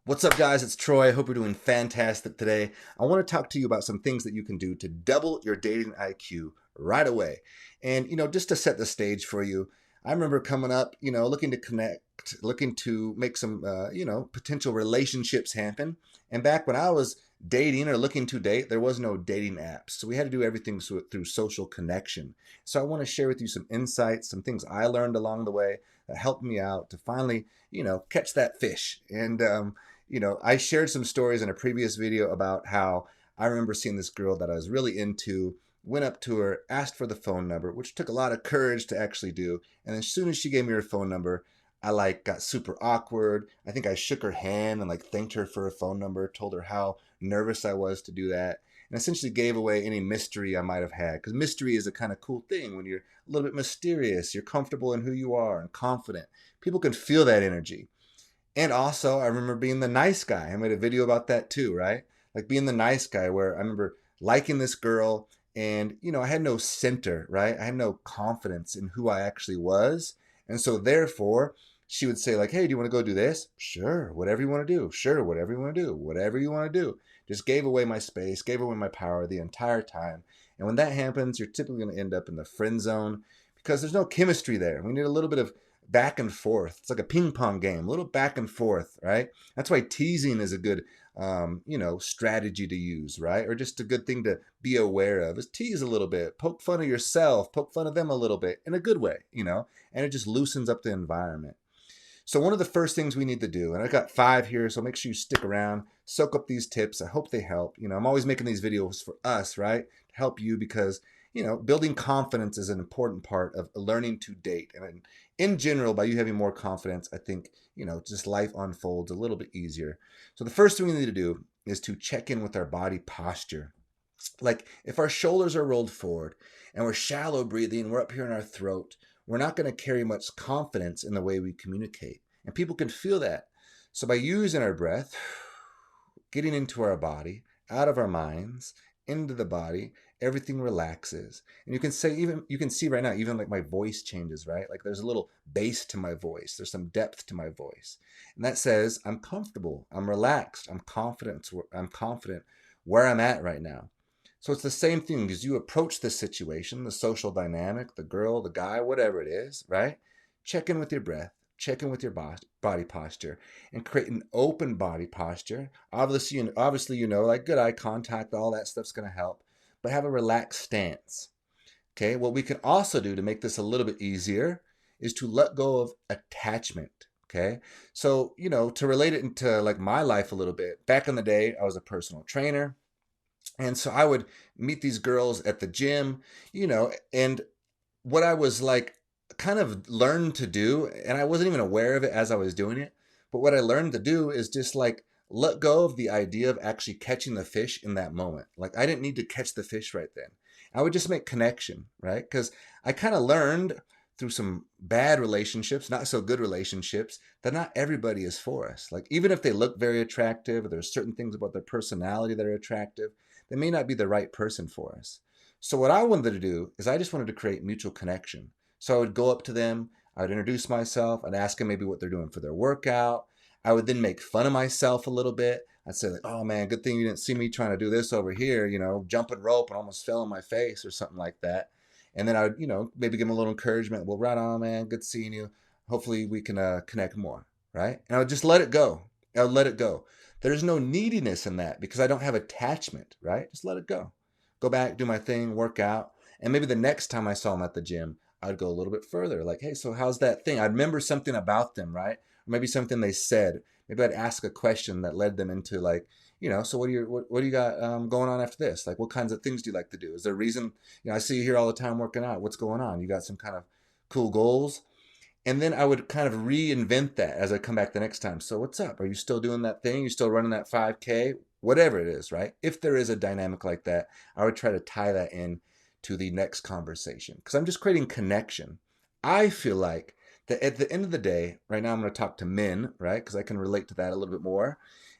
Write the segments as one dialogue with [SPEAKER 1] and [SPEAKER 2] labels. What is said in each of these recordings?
[SPEAKER 1] What's up, guys? It's Troy. I hope you're doing fantastic today. I want to talk to you about some things that you can do to double your dating IQ right away. And, just to set the stage for you, I remember coming up, looking to connect, looking to make some, potential relationships happen. And back when I was dating or looking to date, there was no dating apps. So we had to do everything through social connection. So I want to share with you some insights, some things I learned along the way that helped me out to finally, catch that fish. And, I shared some stories in a previous video about how I remember seeing this girl that I was really into, went up to her, asked for the phone number, which took a lot of courage to actually do. And as soon as she gave me her phone number, I got super awkward. I think I shook her hand and thanked her for her phone number, told her how nervous I was to do that, and essentially gave away any mystery I might have had. Because mystery is a kind of cool thing when you're a little bit mysterious, you're comfortable in who you are and confident. People can feel that energy. And also, I remember being the nice guy. I made a video about that too, right? Like being the nice guy, where I remember liking this girl and, I had no center, right? I had no confidence in who I actually was. And so, therefore, she would say, hey, do you want to go do this? Sure, whatever you want to do. Sure, whatever you want to do. Whatever you want to do. Just gave away my space, gave away my power the entire time. And when that happens, you're typically going to end up in the friend zone because there's no chemistry there. We need a little bit of back and forth. It's like a ping pong game, a little back and forth, right? That's why teasing is a good, strategy to use, right? Or just a good thing to be aware of is tease a little bit, poke fun of yourself, poke fun of them a little bit in a good way, and it just loosens up the environment. So one of the first things we need to do, and I got 5 here, so make sure you stick around, soak up these tips. I hope they help. I'm always making these videos for us, right? To help you because, building confidence is an important part of learning to date. And in general, by you having more confidence, I think, just life unfolds a little bit easier. So the first thing we need to do is to check in with our body posture. Like if our shoulders are rolled forward and we're shallow breathing, we're up here in our throat, we're not going to carry much confidence in the way we communicate. And people can feel that. So by using our breath, getting into our body, out of our minds, into the body, everything relaxes. And you can see right now, even my voice changes, right? Like there's a little bass to my voice. There's some depth to my voice. And that says I'm comfortable, I'm relaxed, I'm confident where I'm at right now. So it's the same thing as you approach this situation, the social dynamic, the girl, the guy, whatever it is, right? Check in with your breath, check in with your body posture, and create an open body posture. Obviously, good eye contact, all that stuff's going to help, but have a relaxed stance. Okay, what we can also do to make this a little bit easier is to let go of attachment. Okay, so to relate it into my life a little bit. Back in the day, I was a personal trainer. And so I would meet these girls at the gym, and what I was kind of learned to do, and I wasn't even aware of it as I was doing it, but what I learned to do is just let go of the idea of actually catching the fish in that moment. Like I didn't need to catch the fish right then. I would just make connection, right? Because I kind of learned through some bad relationships, not so good relationships, that not everybody is for us. Like even if they look very attractive, or there's certain things about their personality that are attractive, they may not be the right person for us. So what I wanted to do is I just wanted to create mutual connection. So I would go up to them, I would introduce myself, I'd ask them maybe what they're doing for their workout. I would then make fun of myself a little bit. I'd say oh man, good thing you didn't see me trying to do this over here, jumping rope and almost fell on my face or something like that. And then I would, maybe give them a little encouragement. Well, right on, man. Good seeing you. Hopefully we can connect more, right? And I would just let it go. I would let it go. There's no neediness in that because I don't have attachment, right? Just let it go. Go back, do my thing, work out. And maybe the next time I saw them at the gym, I'd go a little bit further. Like, hey, so how's that thing? I'd remember something about them, right? Or maybe something they said. Maybe I'd ask a question that led them into so what do you got going on after this? Like, what kinds of things do you like to do? Is there a reason, I see you here all the time working out. What's going on? You got some kind of cool goals? And then I would kind of reinvent that as I come back the next time. So what's up? Are you still doing that thing? You still running that 5K? Whatever it is, right? If there is a dynamic like that, I would try to tie that in to the next conversation because I'm just creating connection. I feel like that at the end of the day, right now I'm going to talk to men, right? Because I can relate to that a little bit more,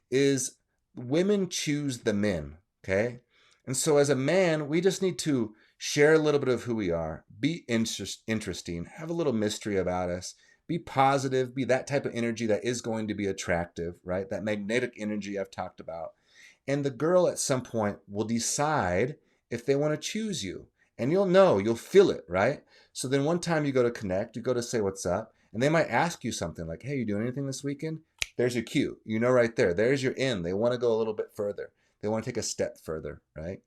[SPEAKER 1] is women choose the men, okay? And so as a man, we just need to share a little bit of who we are, be interesting, have a little mystery about us, Be positive, be that type of energy that is going to be attractive, right? That magnetic energy I've talked about. And the girl at some point will decide if they want to choose you. And you'll know, you'll feel it, right? So then one time you go to connect, you go to say what's up, and they might ask you something like, hey, you doing anything this weekend? There's your cue. You know right there. There's your in. They want to go a little bit further. They want to take a step further, right?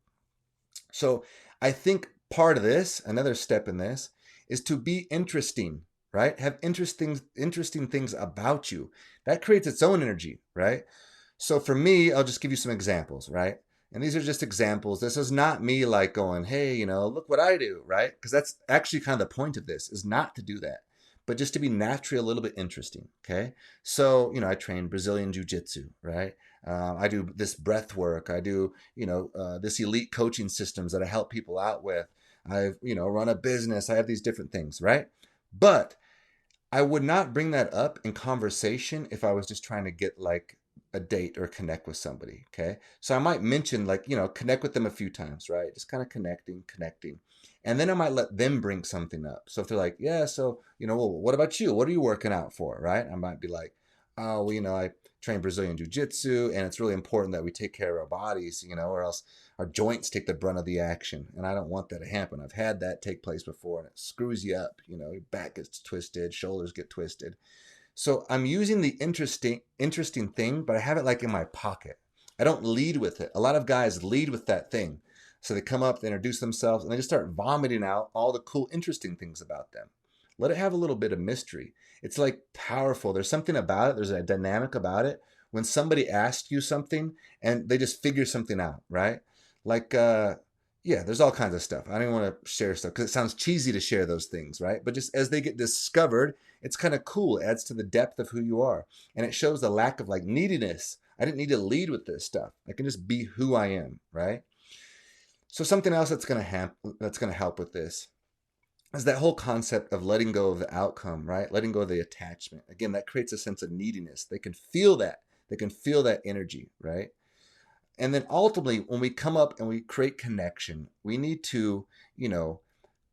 [SPEAKER 1] So I think part of this, another step in this, is to be interesting, right? Have interesting things about you. That creates its own energy, right? So for me, I'll just give you some examples, right? And these are just examples. This is not me like going, hey, look what I do, right? Because that's actually kind of the point of this, is not to do that, but just to be naturally a little bit interesting, okay? So, I train Brazilian Jiu-Jitsu, right? I do this breath work. I do, this elite coaching systems that I help people out with. I've, run a business. I have these different things, right? But I would not bring that up in conversation if I was just trying to get like a date or connect with somebody. Okay. So I might mention like, connect with them a few times, right? Just kind of connecting. And then I might let them bring something up. So if they're like, yeah, so, well, what about you? What are you working out for? Right. I might be like, oh, well, I train Brazilian Jiu-Jitsu and it's really important that we take care of our bodies, or else our joints take the brunt of the action. And I don't want that to happen. I've had that take place before and it screws you up. Your back gets twisted, shoulders get twisted. So I'm using the interesting thing, but I have it like in my pocket. I don't lead with it. A lot of guys lead with that thing. So they come up, they introduce themselves, and they just start vomiting out all the cool, interesting things about them. Let it have a little bit of mystery. It's like powerful. There's something about it. There's a dynamic about it. When somebody asks you something and they just figure something out, right? Like, yeah, there's all kinds of stuff. I don't even want to share stuff because it sounds cheesy to share those things, right? But just as they get discovered, it's kind of cool. It adds to the depth of who you are. And it shows the lack of like neediness. I didn't need to lead with this stuff. I can just be who I am, right? So something else that's going to help with this is that whole concept of letting go of the outcome, right? Letting go of the attachment. Again, that creates a sense of neediness. They can feel that. They can feel that energy, right? And then ultimately, when we come up and we create connection, we need to,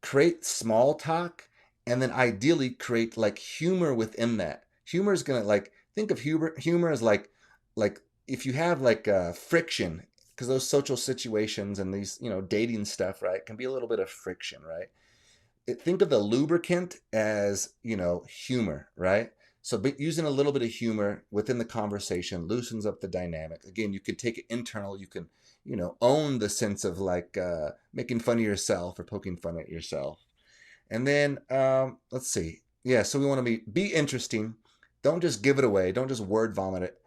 [SPEAKER 1] create small talk and then ideally create like humor within that. Humor is going to like, think of humor as like if you have like friction, because those social situations and these, dating stuff, right, can be a little bit of friction, right? Think of the lubricant as, humor, right? So using a little bit of humor within the conversation loosens up the dynamic. Again, you can take it internal. You can, own the sense of like making fun of yourself or poking fun at yourself. And then let's see. Yeah, so we want to be interesting. Don't just give it away. Don't just word vomit it.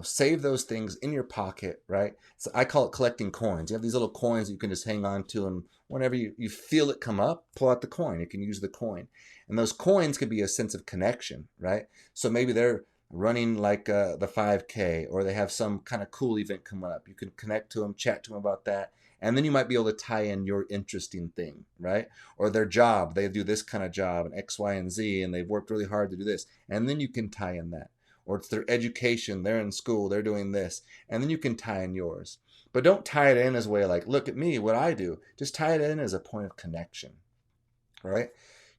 [SPEAKER 1] Save those things in your pocket, right? So I call it collecting coins. You have these little coins that you can just hang on to, and whenever you feel it come up, pull out the coin. You can use the coin. And those coins could be a sense of connection, right? So maybe they're running like the 5K, or they have some kind of cool event coming up. You can connect to them, chat to them about that. And then you might be able to tie in your interesting thing, right? Or their job, they do this kind of job and X, Y, and Z, and they've worked really hard to do this. And then you can tie in that. Or it's their education, they're in school, they're doing this. And then you can tie in yours. But don't tie it in as a way like, look at me, what I do. Just tie it in as a point of connection, right?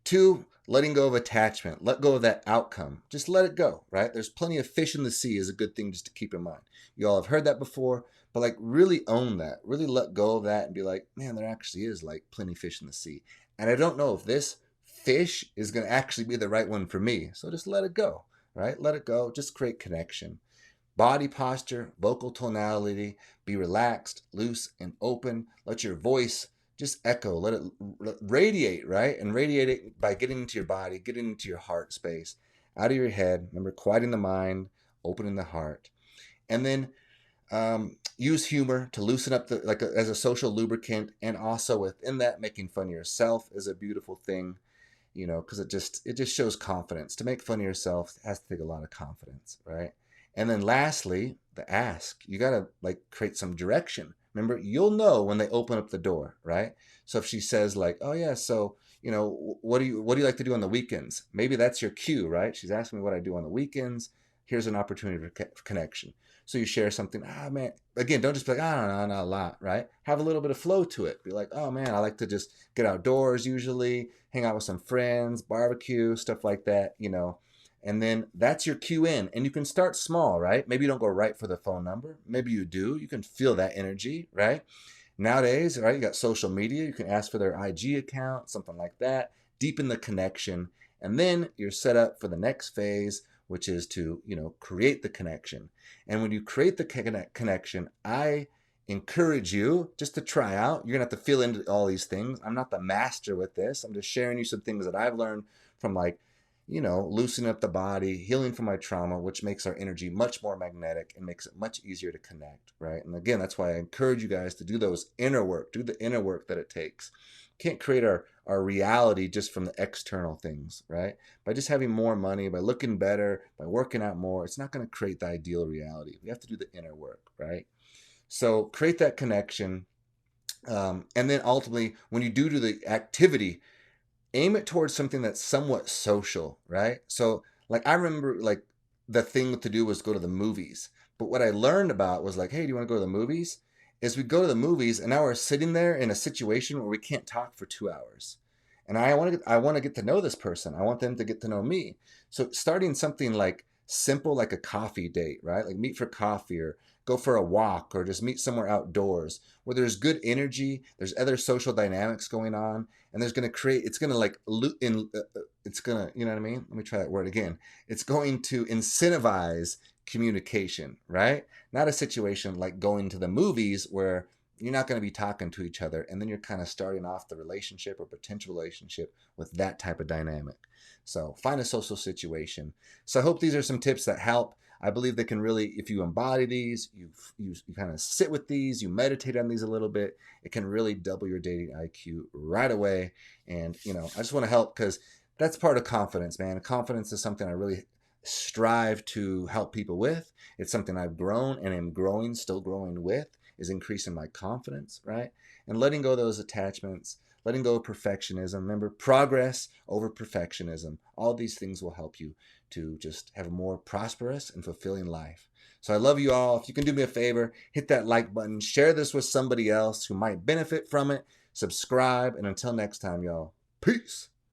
[SPEAKER 1] 2, letting go of attachment. Let go of that outcome. Just let it go, right? There's plenty of fish in the sea is a good thing just to keep in mind. You all have heard that before, but like really own that. Really let go of that and be like, man, there actually is like plenty of fish in the sea. And I don't know if this fish is going to actually be the right one for me. So just let it go, right? Let it go. Just create connection. Body posture, vocal tonality, be relaxed, loose, and open. Let your voice just echo, let it radiate, right? And radiate it by getting into your body, getting into your heart space, out of your head. Remember, quieting the mind, opening the heart. And then use humor to loosen up as a social lubricant, and also within that, making fun of yourself is a beautiful thing, because it just shows confidence. To make fun of yourself has to take a lot of confidence, right? And then lastly, the ask. You got to like create some direction. Remember, you'll know when they open up the door, right? So if she says like, oh yeah, so, what do you like to do on the weekends? Maybe that's your cue, right? She's asking me what I do on the weekends. here's an opportunity for connection. So you share something, man, again, don't just be like, no, not a lot, right? Have a little bit of flow to it. Be like, oh man, I like to just get outdoors usually, hang out with some friends, barbecue, stuff like that, and then that's your cue in. And you can start small, right? Maybe you don't go right for the phone number. Maybe you do. You can feel that energy, right? Nowadays, right, you got social media. You can ask for their IG account, something like that. Deepen the connection. And then you're set up for the next phase, which is to, create the connection. And when you create the connection, I encourage you just to try out. You're going to have to feel into all these things. I'm not the master with this. I'm just sharing you some things that I've learned from loosening up the body, healing from my trauma, which makes our energy much more magnetic and makes it much easier to connect, right? And again, that's why I encourage you guys to do those inner work, do the inner work that it takes. Can't create our reality just from the external things, right? By just having more money, by looking better, by working out more, it's not going to create the ideal reality. We have to do the inner work, right? So create that connection. And then ultimately, when you do the activity, aim it towards something that's somewhat social, right? So like I remember like the thing to do was go to the movies. But what I learned about was like, hey, do you want to go to the movies? Is we go to the movies and now we're sitting there in a situation where we can't talk for 2 hours. And I want to get to know this person. I want them to get to know me. So starting something like simple, like a coffee date, right? Like meet for coffee or go for a walk or just meet somewhere outdoors where there's good energy, there's other social dynamics going on, and there's going to create, it's going to like, it's going to, you know what I mean? Let me try that word again. It's going to incentivize communication, right? Not a situation like going to the movies where you're not going to be talking to each other and then you're kind of starting off the relationship or potential relationship with that type of dynamic. So find a social situation. So I hope these are some tips that help. I believe they can really, if you embody these, you kind of sit with these, you meditate on these a little bit, it can really double your dating IQ right away. And, I just want to help because that's part of confidence, man. Confidence is something I really strive to help people with. It's something I've grown and am growing, still growing with, is increasing my confidence, right? And letting go of those attachments, letting go of perfectionism. Remember, progress over perfectionism. All these things will help you to just have a more prosperous and fulfilling life. So I love you all. If you can do me a favor, hit that like button, share this with somebody else who might benefit from it, subscribe, and until next time, y'all, peace.